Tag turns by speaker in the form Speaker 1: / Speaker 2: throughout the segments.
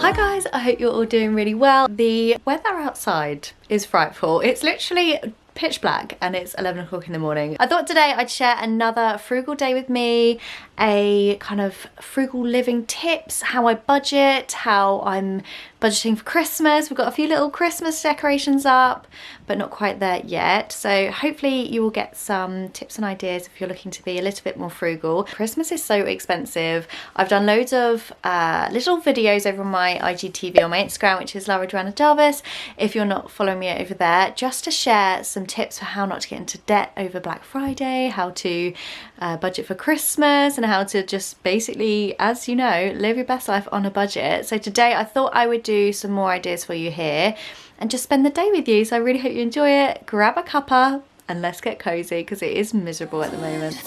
Speaker 1: Hi guys, I hope you're all doing really well. The weather outside is frightful. It's literally pitch black and it's 11 o'clock in the morning. I thought today I'd share another frugal day with me, a kind of frugal living tips, how I budget, how I'm budgeting for Christmas. We've got a few little Christmas decorations up, but not quite there yet. So hopefully you will get some tips and ideas if you're looking to be a little bit more frugal. Christmas is so expensive. I've done loads of little videos over on my IGTV on my Instagram, which is Lara, Joanna, Jarvis. If you're not following me over there, just to share some tips for how not to get into debt over Black Friday, how to budget for Christmas, and how to just basically, as you know, live your best life on a budget. So today I thought I would do some more ideas for you here and just spend the day with you. So I really hope you enjoy it. Grab a cuppa and let's get cozy because it is miserable at the moment.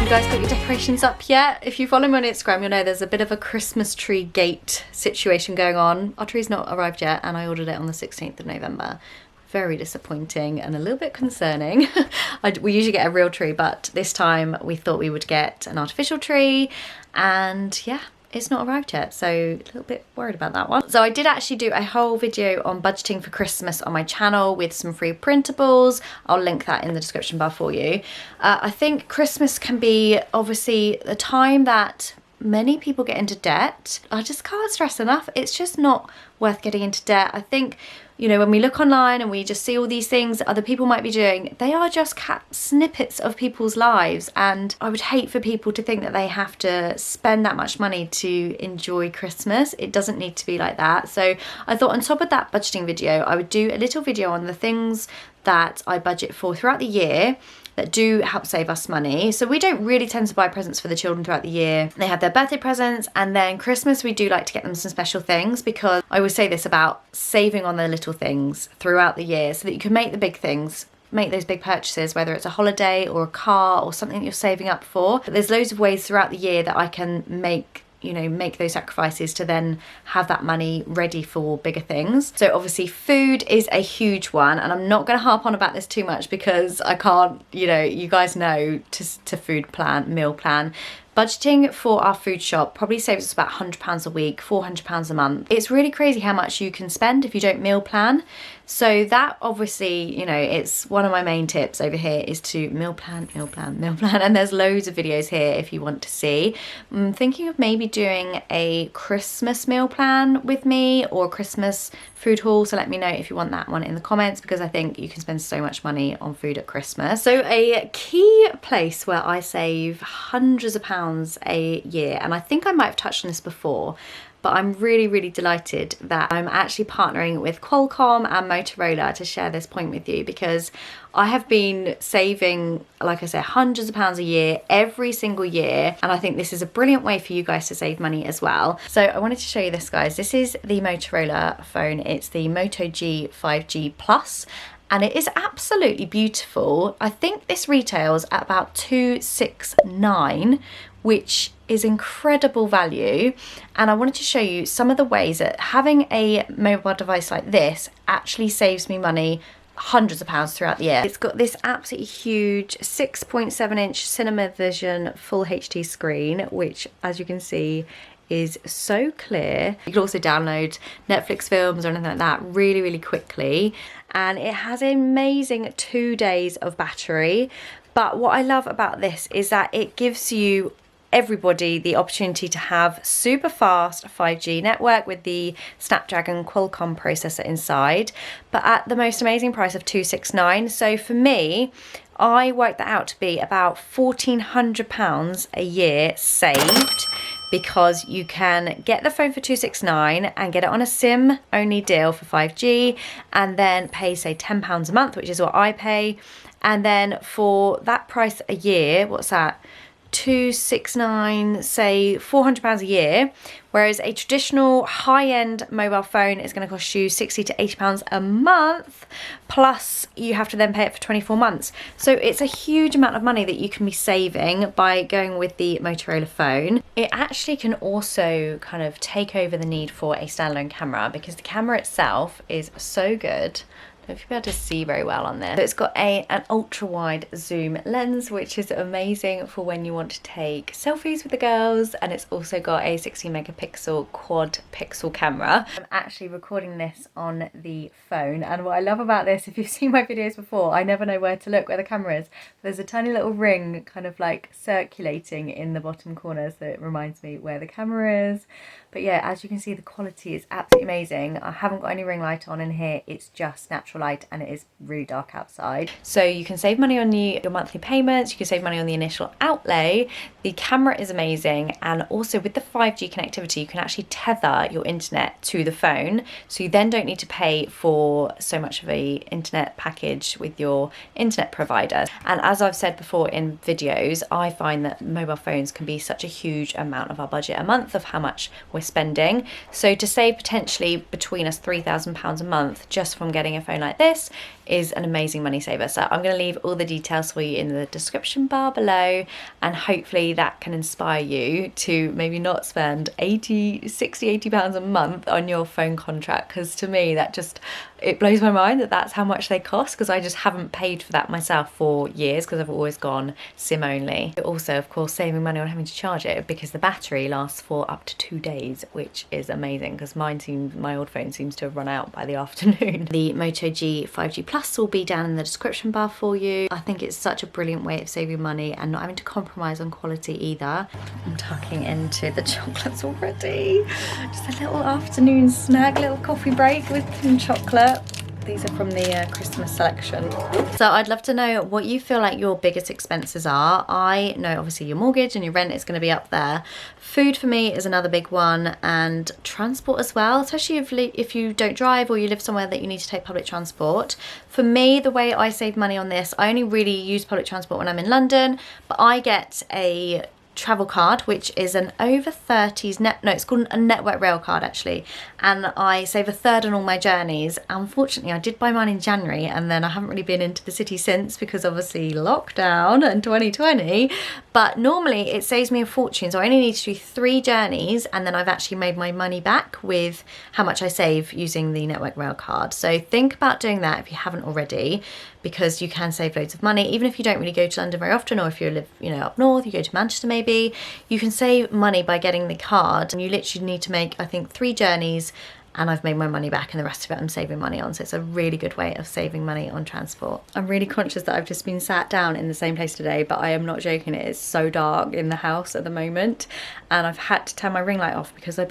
Speaker 1: You guys got your decorations up yet? If you follow me on Instagram, you'll know there's a bit of a Christmas tree gate situation going on. Our tree's not arrived yet and I ordered it on the 16th of November. Very disappointing and a little bit concerning. We usually get a real tree, but this time we thought we would get an artificial tree, and yeah, it's not arrived yet, so a little bit worried about that one. So I did actually do a whole video on budgeting for Christmas on my channel with some free printables. I'll link that in the description bar for you. I think Christmas can be obviously the time that many people get into debt. I just can't stress enough, it's just not worth getting into debt. I think, you know, when we look online and we just see all these things that other people might be doing, they are just snippets of people's lives, and I would hate for people to think that they have to spend that much money to enjoy Christmas. It doesn't need to be like that. So I thought on top of that budgeting video, I would do a little video on the things that I budget for throughout the year that do help save us money. So we don't really tend to buy presents for the children throughout the year. They have their birthday presents, and then Christmas we do like to get them some special things, because I always say this about saving on the little things throughout the year so that you can make the big things, make those big purchases, whether it's a holiday or a car or something that you're saving up for. But there's loads of ways throughout the year that I can make those sacrifices to then have that money ready for bigger things. So obviously food is a huge one, and I'm not going to harp on about this too much because I can't, you guys know to meal plan. Budgeting for our food shop probably saves us about £100 a week, £400 a month. It's really crazy how much you can spend if you don't meal plan. So that obviously, it's one of my main tips over here is to meal plan. And there's loads of videos here if you want to see. I'm thinking of maybe doing a Christmas meal plan with me or a Christmas food haul. So let me know if you want that one in the comments, because I think you can spend so much money on food at Christmas. So a key place where I save hundreds of pounds a year, and I think I might have touched on this before, but I'm really delighted that I'm actually partnering with Qualcomm and Motorola to share this point with you, because I have been saving, like I said, hundreds of pounds a year every single year, and I think this is a brilliant way for you guys to save money as well. So I wanted to show you this, guys. This is the Motorola phone. It's the Moto G 5G Plus, and it is absolutely beautiful. I think this retails at about $269, which is incredible value. And I wanted to show you some of the ways that having a mobile device like this actually saves me money, hundreds of pounds throughout the year. It's got this absolutely huge 6.7-inch CinemaVision full HD screen, which, as you can see, is so clear. You can also download Netflix films or anything like that really quickly, and it has an amazing 2 days of battery. But what I love about this is that it gives you everybody the opportunity to have super fast 5G network with the Snapdragon Qualcomm processor inside, but at the most amazing price of $269. So for me, I worked that out to be about £1,400 a year saved, because you can get the phone for $269 and get it on a SIM only deal for 5G, and then pay say £10 a month, which is what I pay, and then for that price a year, what's that, 269, say £400 a year, whereas a traditional high-end mobile phone is going to cost you £60 to £80 a month, plus you have to then pay it for 24 months. So it's a huge amount of money that you can be saving by going with the Motorola phone. It actually can also kind of take over the need for a standalone camera, because the camera itself is so good. I don't know if you'll be able to see very well on there. So it's got an ultra wide zoom lens, which is amazing for when you want to take selfies with the girls, and it's also got a 16 megapixel quad pixel camera. I'm actually recording this on the phone, and what I love about this, if you've seen my videos before, I never know where to look, where the camera is. There's a tiny little ring kind of like circulating in the bottom corner, so it reminds me where the camera is. But yeah, as you can see, the quality is absolutely amazing. I haven't got any ring light on in here, it's just natural light, and it is really dark outside. So you can save money on your monthly payments, you can save money on the initial outlay. The camera is amazing, and also with the 5G connectivity, you can actually tether your internet to the phone, so you then don't need to pay for so much of a internet package with your internet provider. And as I've said before in videos, I find that mobile phones can be such a huge amount of our budget a month of how much we're spending. So to save potentially between us £3,000 a month just from getting a phone like this is an amazing money saver. So I'm going to leave all the details for you in the description bar below, and hopefully that can inspire you to maybe not spend 60, 80 pounds a month on your phone contract, because to me that just, it blows my mind that that's how much they cost, because I just haven't paid for that myself for years because I've always gone SIM only. But also, of course, saving money on having to charge it, because the battery lasts for up to 2 days, which is amazing, because my old phone seems to have run out by the afternoon. The Moto G 5G Plus will be down in the description bar for you. I think it's such a brilliant way of saving money and not having to compromise on quality either. I'm tucking into the chocolates already. Just a little afternoon snack, little coffee break with some chocolate. These are from the Christmas selection. So I'd love to know what you feel like your biggest expenses are. I know obviously your mortgage and your rent is going to be up there. Food for me is another big one, and transport as well, especially if you don't drive or you live somewhere that you need to take public transport. For me, the way I save money on this, I only really use public transport when I'm in London, but I get a travel card, which is an over 30s it's called a network rail card actually, and I save a third on all my journeys. Unfortunately, I did buy mine in January, and then I haven't really been into the city since, because obviously lockdown and 2020, but normally it saves me a fortune. So I only need to do 3 journeys, and then I've actually made my money back with how much I save using the network rail card. So think about doing that if you haven't already, because you can save loads of money. Even if you don't really go to London very often, or if you live, up north, you go to Manchester maybe, you can save money by getting the card, and you literally need to make, I think, 3 journeys, and I've made my money back, and the rest of it I'm saving money on. So it's a really good way of saving money on transport. I'm really conscious that I've just been sat down in the same place today, but I am not joking, it is so dark in the house at the moment, and I've had to turn my ring light off because I've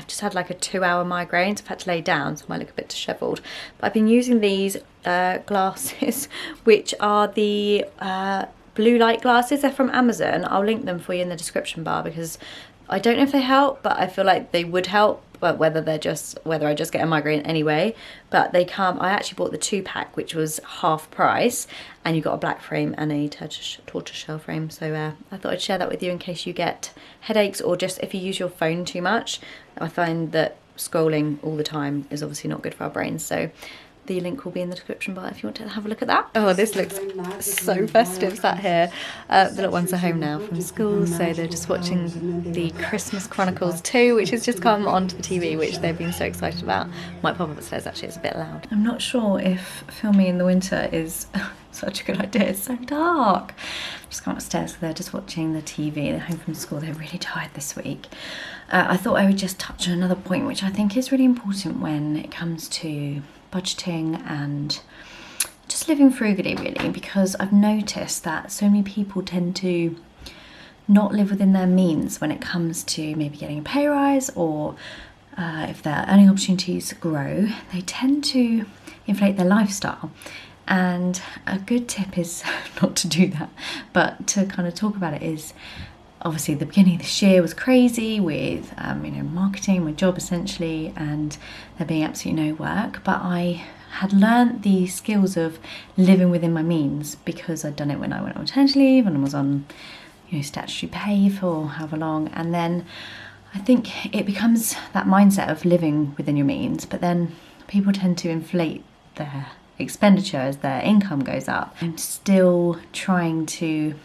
Speaker 1: just had like a 2-hour migraine, so I've had to lay down, so I might look a bit dishevelled. But I've been using these glasses, which are the blue light glasses. They're from Amazon. I'll link them for you in the description bar, because I don't know if they help, but I feel like they would help, but whether I just get a migraine anyway. But they come, I actually bought the 2-pack, which was half price, and you got a black frame and a tortoiseshell frame. So I thought I'd share that with you in case you get headaches, or just if you use your phone too much. I find that scrolling all the time is obviously not good for our brains. So the link will be in the description bar if you want to have a look at that. Oh, this looks so festive sat here. The little ones are home now from school, so they're just watching the Christmas Chronicles 2, which has just come onto the TV, which they've been so excited about. Might pop up upstairs actually, it's a bit loud. I'm not sure if filming in the winter is such a good idea, it's so dark. Just come upstairs, so they're just watching the TV, they're home from school, they're really tired this week. I thought I would just touch on another point which I think is really important when it comes to budgeting and just living frugally, really, because I've noticed that so many people tend to not live within their means when it comes to maybe getting a pay rise, or if their earning opportunities grow, they tend to inflate their lifestyle. And a good tip is not to do that, but to kind of talk about it is, obviously the beginning of this year was crazy with marketing, my job essentially, and there being absolutely no work, but I had learnt the skills of living within my means because I'd done it when I went on maternity leave and I was on statutory pay for however long, and then I think it becomes that mindset of living within your means, but then people tend to inflate their expenditure as their income goes up. I'm still trying to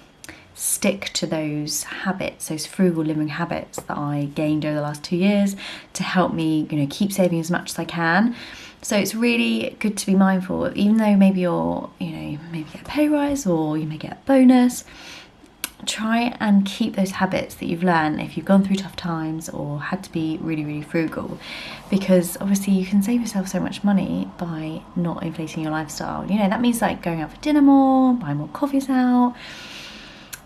Speaker 1: stick to those habits, those frugal living habits that I gained over the last 2 years to help me, keep saving as much as I can. So it's really good to be mindful, even though maybe you're, maybe get a pay rise or you may get a bonus. Try and keep those habits that you've learned if you've gone through tough times or had to be really, really frugal, because obviously you can save yourself so much money by not inflating your lifestyle. That means like going out for dinner more, buying more coffees out,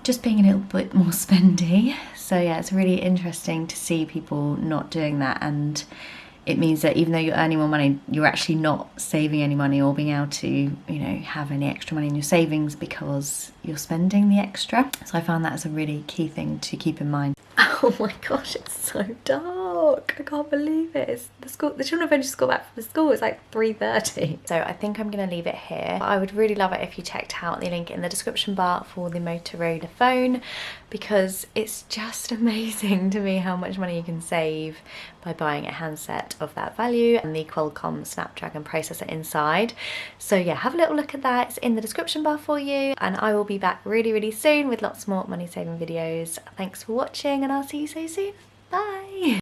Speaker 1: just being a little bit more spendy. So yeah, it's really interesting to see people not doing that, and it means that even though you're earning more money, you're actually not saving any money or being able to, have any extra money in your savings because you're spending the extra. So I found that as a really key thing to keep in mind. Oh my gosh, it's so dark. I can't believe it. It's the children have only just got back from school. It's like 3:30. So I think I'm going to leave it here. I would really love it if you checked out the link in the description bar for the Motorola phone, because it's just amazing to me how much money you can save by buying a handset of that value and the Qualcomm Snapdragon processor inside. So yeah, have a little look at that. It's in the description bar for you, and I will be back really, really soon with lots more money saving videos. Thanks for watching, and I'll see you so soon. Bye.